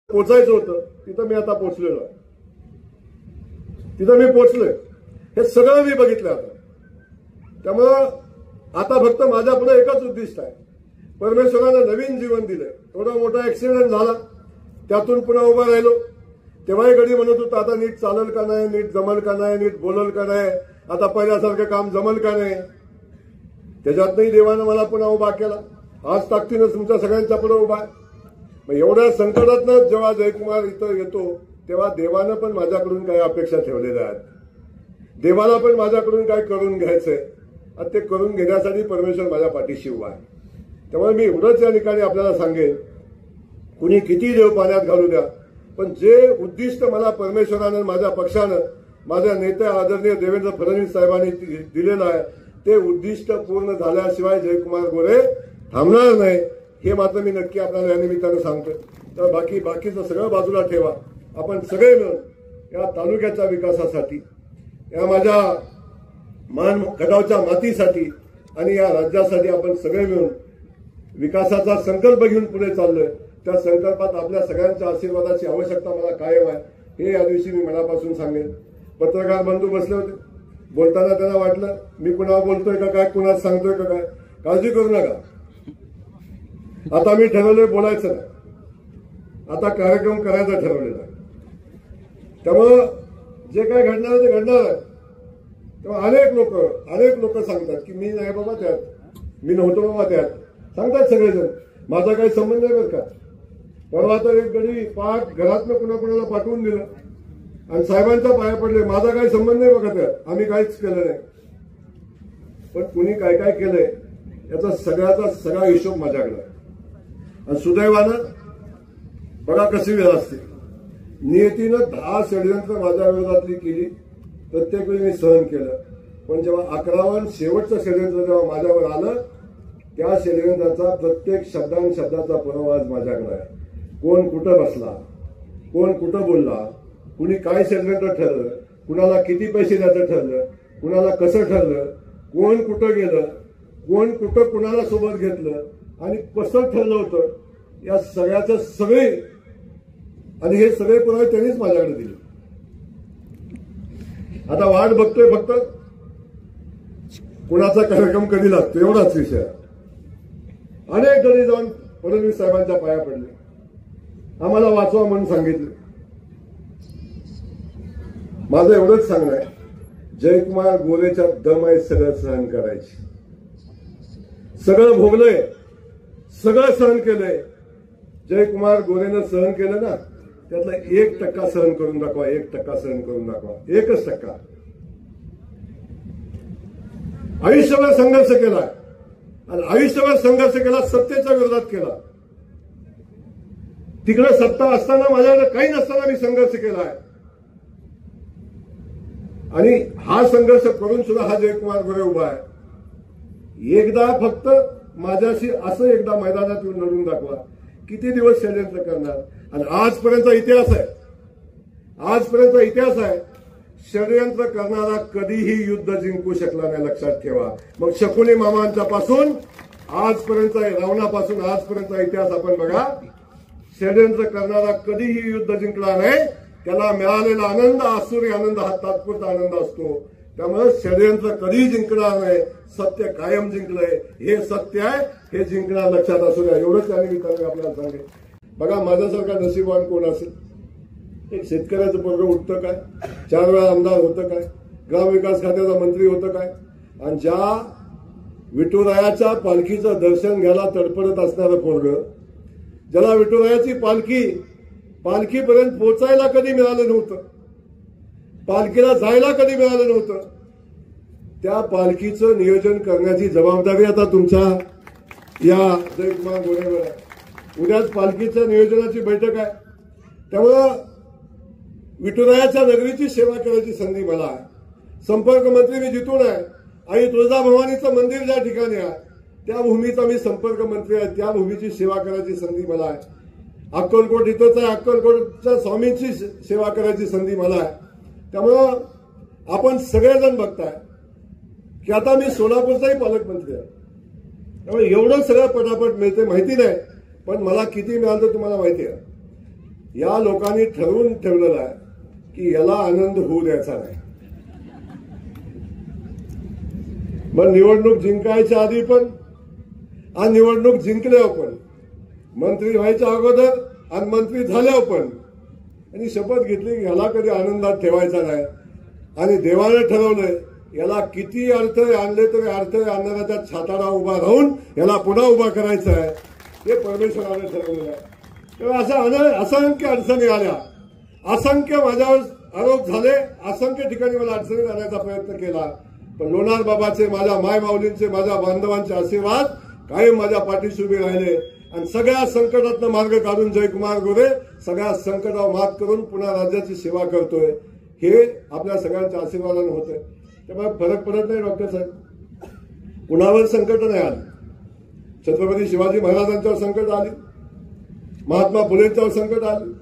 पोचायचं होतं तिथं मी आता पोचलेलो आहे. तिथं मी पोचलोय. हे सगळं मी बघितलं आता. त्यामुळं आता फक्त माझ्या पुढे एकच उद्दिष्ट आहे. परमेश्वरानं नवीन जीवन दिलंय. थोडा मोठा ऍक्सिडेंट झाला, त्यातून पुन्हा उभा राहिलो. तेव्हाही कधी म्हणत होतं आता नीट चालल का नाही, नीट जमल का नाही, नीट बोलल का नाही, आता पहिल्यासारखं काम जमल का नाही. त्याच्यातही देवानं मला पुन्हा उभा केला. आज ताकदीनं तुमच्या सगळ्यांच्या पुढे उभा आहे. मग एवढ्या संकटातनं जेव्हा जयकुमार इथं येतो तेव्हा देवानं पण माझ्याकडून काही अपेक्षा ठेवलेल्या आहेत. देवाला पण माझ्याकडून काय करून घ्यायचंय आणि ते करून घेण्यासाठी परमेश्वर माझ्या पाठीशी उभा आहे. त्यामुळे मी एवढंच या ठिकाणी आपल्याला सांगेन, कुणी किती देव पाण्यात घालू द्या, पण जे उद्दिष्ट मला परमेश्वरानं, माझ्या पक्षानं, माझ्या नेत्या आदरणीय देवेंद्र फडणवीस साहेबांनी दिलेलं आहे, ते उद्दिष्ट पूर्ण झाल्याशिवाय जयकुमार गोरे थांबणार नाही. हे मात्र मी नक्की आपल्याला या निमित्तानं सांगतो. तर बाकीचं सगळं बाजूला ठेवा. आपण सगळे मिळून या तालुक्याच्या विकासासाठी, या माझ्या मान खटावच्या मातीसाठी आणि या राज्यासाठी आपण सगळे मिळून विकासाचा संकल्प घेऊन पुढे चाललोय. त्या संकल्पात आपल्या सगळ्यांच्या आशीर्वादाची आवश्यकता मला कायम आहे, हे या दिवशी मी मनापासून सांगेन. पत्रकार बंधू बसले होते, बोलताना त्यांना वाटलं मी कुणाला बोलतोय का काय, कुणाला सांगतोय का काय. काळजी करू नका. आता मी ठरवलंय बोलायचं नाही, आता कार्यक्रम करायचा ठरवलेला आहे. त्यामुळं जे काय घडणार आहे ते घडणार आहे. तेव्हा अनेक लोक सांगतात की मी नाही बाबा त्यात, मी नव्हतो बाबा त्यात, सांगतात सगळेजण. माझा काही संबंध नाही बरं का. परवा तर एक गडी पाक घरातनं कुणाला पाठवून दिलं आणि साहेबांच्या पाया पडले. माझा काही संबंध नाही बघा त्यात, आम्ही काहीच केलं नाही. पण कुणी काय काय केलंय याचा सगळा हिशोब माझ्याकडे आहे. आणि सुदैवानं बघा कशी वेळ असते. नियतीनं 10 षडयंत्र माझ्या विरोधातली केली, प्रत्येक वेळी मी सहन केलं. पण जेव्हा 11वं शेवटचं षडयंत्र जेव्हा माझ्यावर आलं, त्या षडयंत्राचा प्रत्येक शब्दाचा पुरावा आज माझ्याकडे आहे. कोण कुठं बसला, कोण कुठं बोलला, कुणी काय षडयंत्र ठरलं, कुणाला किती पैसे द्यायचं ठरलं, कुणाला कसं ठरलं, कोण कुठं गेलं, कोण कुठं कुणाला सोबत घेतलं आणि कसं ठरलं होतं, या सगळ्याचं सगळे आणि हे सगळे पुरावे त्यांनीच माझ्याकडे दिले. आता वाट बघतोय फक्त कुणाचा कार्यक्रम कधी लागतो, एवढाच विषय. अनेक जणी जाऊन फडणवीस साहेबांच्या पाया पडले, आम्हाला वाचवा म्हणून सांगितलं. माझं एवढंच सांगणं आहे, जयकुमार गोरेच्या दम आहे सगळं सहन करायची. सगळं भोगलंय, सगळं सहन केलंय. जयकुमार गोरेनं सहन केलं ना, त्यातला 1% सहन करून दाखवा, 1% सहन करून दाखवा, 1%. आयुष्यभर संघर्ष केला आणि आयुष्यभर संघर्ष केला, सत्तेच्या विरोधात केला. तिकडे सत्ता असताना माझ्याकडे काही नसताना मी संघर्ष केला आहे. आणि हा संघर्ष करून सुद्धा हा जयकुमार गोरे उभा आहे. एकदा फक्त माझ्याशी असं एकदा मैदानात येऊन लढून दाखवा, किती दिवस षडयंत्र करणार. आणि आजपर्यंतचा इतिहास आहे, षडयंत्र करणारा कधीही युद्ध जिंकू शकला नाही, लक्षात ठेवा. मग शकुनी मामांच्या पासून आजपर्यंतचा, रावणापासून आजपर्यंतचा इतिहास आपण बघा. षडयंत्र करणारा कधीही युद्ध जिंकला नाही. त्याला मिळालेला आनंद, आसुरी आनंद, हा तात्पुरता आनंद असतो. त्यामुळे षडयंत्र कधीही जिंकणार नाही, सत्य कायम जिंकलंय. हे सत्य आहे, हे जिंकणार, लक्षात असू द्या. एवढंच त्याने मी आपल्याला सांगेन. बघा माझ्यासारखा नशीबवान कोण असेल. एक शेतकऱ्याचं पोरगं उठतं काय, 4 वेळा आमदार होतं काय, ग्रामविकास खात्याचा मंत्री होतं काय, आणि ज्या विठुरायाच्या पालखीचं दर्शन घ्यायला तडफडत असणारं पोरगं, ज्याला विठुरायाची पालखीपर्यंत पोचायला कधी मिळालं नव्हतं, पालखीला जायला कधी मिळालं नव्हतं, त्या पालखीचं नियोजन करण्याची जबाबदारी आता तुमच्या या जयकुमार गोरेवर आहे. उद्याच पालखीचं नियोजनाची बैठक आहे. त्यामुळं विठुरायाच्या नगरीची सेवा करायची संधी मला आहे. संपर्क मंत्री मी जिथून आहे. आई तुळजाभवानीचं मंदिर ज्या ठिकाणी आहे त्या भूमीचा मी संपर्क मंत्री आहे. त्या भूमीची सेवा करायची संधी मला आहे. अक्कलकोट इथंच आहे, अक्कलकोटच्या स्वामींची सेवा करायची संधी मला आहे. त्यामुळं आपण सगळेजण बघताय की आता मी सोलापूरचाही पालकमंत्री आहे. त्यामुळे एवढं सगळं पटापट मिळते माहिती नाही, पण मला किती मिळालं तुम्हाला माहिती आहे. या लोकांनी ठरवून ठेवलेलं आहे की याला आनंद होऊ द्यायचा नाही. मग निवडणूक जिंकायच्या आधी पण आणि निवडणूक जिंकल्यावर पण, मंत्री व्हायच्या अगोदर आणि मंत्री झाल्यावर पण, आणि शपथ घेतली की ह्याला कधी आनंदात ठेवायचा नाही. आणि देवाने ठरवलंय याला किती अडथळे आणले तरी अडथळे आणणाऱ्याच्या छाताला उभा राहून याला पुन्हा उभा करायचं आहे, हे परमेश्वराने ठरवलेलं आहे. तेव्हा असंख्य अडचणी आल्या, असंख्य माझ्यावर आरोप झाले, असंख्य ठिकाणी मला अडचणी आणण्याचा प्रयत्न केला. पण लोणार बाबाचे, माझ्या माय माऊलींचे, माझ्या बांधवांचे आशीर्वाद कायम माझ्या पाठीशी उभे राहिले. आणि सगळ्या संकटातनं मार्ग काढून जयकुमार गोरे सगळ्या संकटावर मात करून पुन्हा राज्याची सेवा करतोय. हे आपल्या सगळ्यांच्या आशीर्वादाने होतंय. त्यामुळे फरक पडत नाही डॉक्टर साहेब. कुणावर संकट नाही आली. छत्रपती शिवाजी महाराजांच्यावर संकट आली, महात्मा फुलेंच्यावर संकट आली,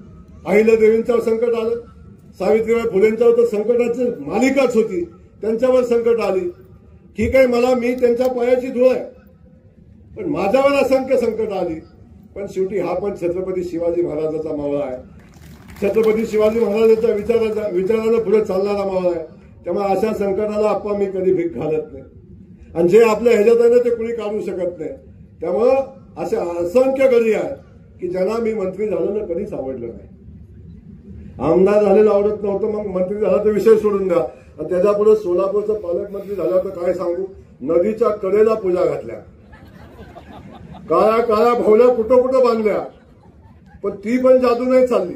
अहिल्यादेवींच्यावर संकट आलं, सावित्रीबाई फुलेंच्यावर तर संकटाची मालिकाच होती, त्यांच्यावर संकट आली. ठीक आहे, मी त्यांच्या पायाची धूळ आहे, पण माझ्यावर असंख्य संकट आली. पण शेवटी हा पण छत्रपती शिवाजी महाराजांचा मावळा आहे. छत्रपती शिवाजी महाराजांच्या विचारानं पुढे चालणारा मावळा आहे. त्यामुळे अशा संकटाला आपण मी कधी भीक घालत नाही. आणि जे आपल्या ह्याच्यात आहे ना ते कुणी काढू शकत नाही. त्यामुळं असे असंख्य गडी आहेत की ज्यांना मी मंत्री झालो ना कधीच आवडलं नाही. आमदार झालेलं आवडत नव्हतं, मग मंत्री झाला तर विषय सोडून द्या. आणि त्याच्यापुढे सोलापूरचं पालकमंत्री झालं तर काय सांगू, नदीच्या कडेला पूजा घातल्या, काळ्या काळ्या भावल्या कुठं कुठं बांधल्या, पण ती पण जादू नाही चालली,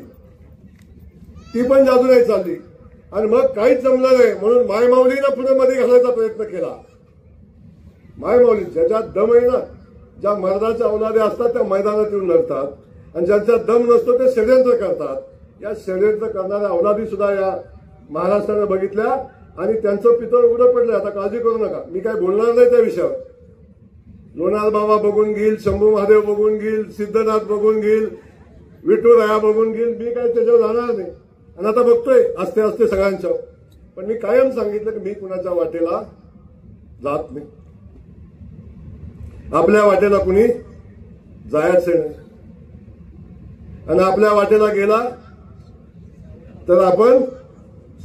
ती पण जादू नाही चालली. आणि मग काहीच जमलं नाही म्हणून मायमाऊलीनं पुढे मध्ये घालायचा प्रयत्न केला. मायमाऊली ज्याच्यात दम आहे ना, ज्या मर्दाच्या औलादे असतात त्या मैदानात येऊन लढतात, आणि ज्यांच्यात दम नसतो ते षडयंत्र करतात. या षडयंत्र करणाऱ्या औलादी सुद्धा या महाराष्ट्राने बघितल्या आणि त्यांचं पितळ उघडं पडलं. आता काळजी करू नका, मी काय बोलणार नाही त्या विषयावर. लोणार बाबा बघून घेईल, शंभू महादेव बघून घेईल, सिद्धनाथ बघून घेईल, विठुराया बघून घेईल, मी काय त्याच्यावर जाणार नाही. आणि आता बघतोय असते असते सगळ्यांच्या. पण मी कायम सांगितलं की मी कुणाच्या वाटेला जात नाही, आपल्या वाटेला कुणी जायचं नाही. आणि आपल्या वाटेला गेला तर आपण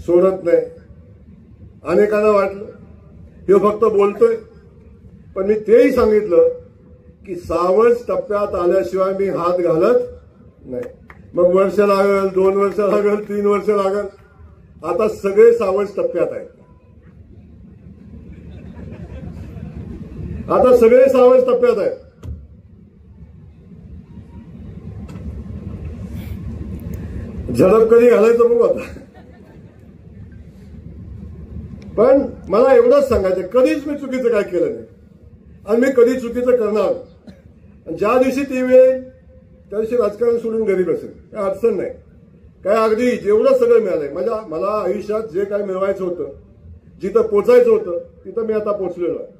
सोडत नाही. अनेकांना वाटलं हे फक्त बोलतोय, पण मी तेही सांगितलं की 6 टप्प्यात आल्याशिवाय मी हात घालत नाही. मग वर्ष लागल, 2 वर्ष लागल, 3 वर्ष लागल. आता सगळे 6 टप्प्यात आहेत. आता सगळे 6 टप्प्यात आहेत. झडप कधी घालायचं बघू आता. पण मला एवढंच सांगायचं, कधीच मी चुकीचं काय केलं नाही आणि मी कधी चुकीचं करणार. ज्या दिवशी ती वेळ त्या दिवशी राजकारण सोडून घरी बसेल, काय अडचण नाही. काय अगदी जेवढं सगळं मिळालंय मला आयुष्यात जे काय मिळवायचं होतं, जिथं पोचायचं होतं तिथं मी आता पोचलेलो आहे.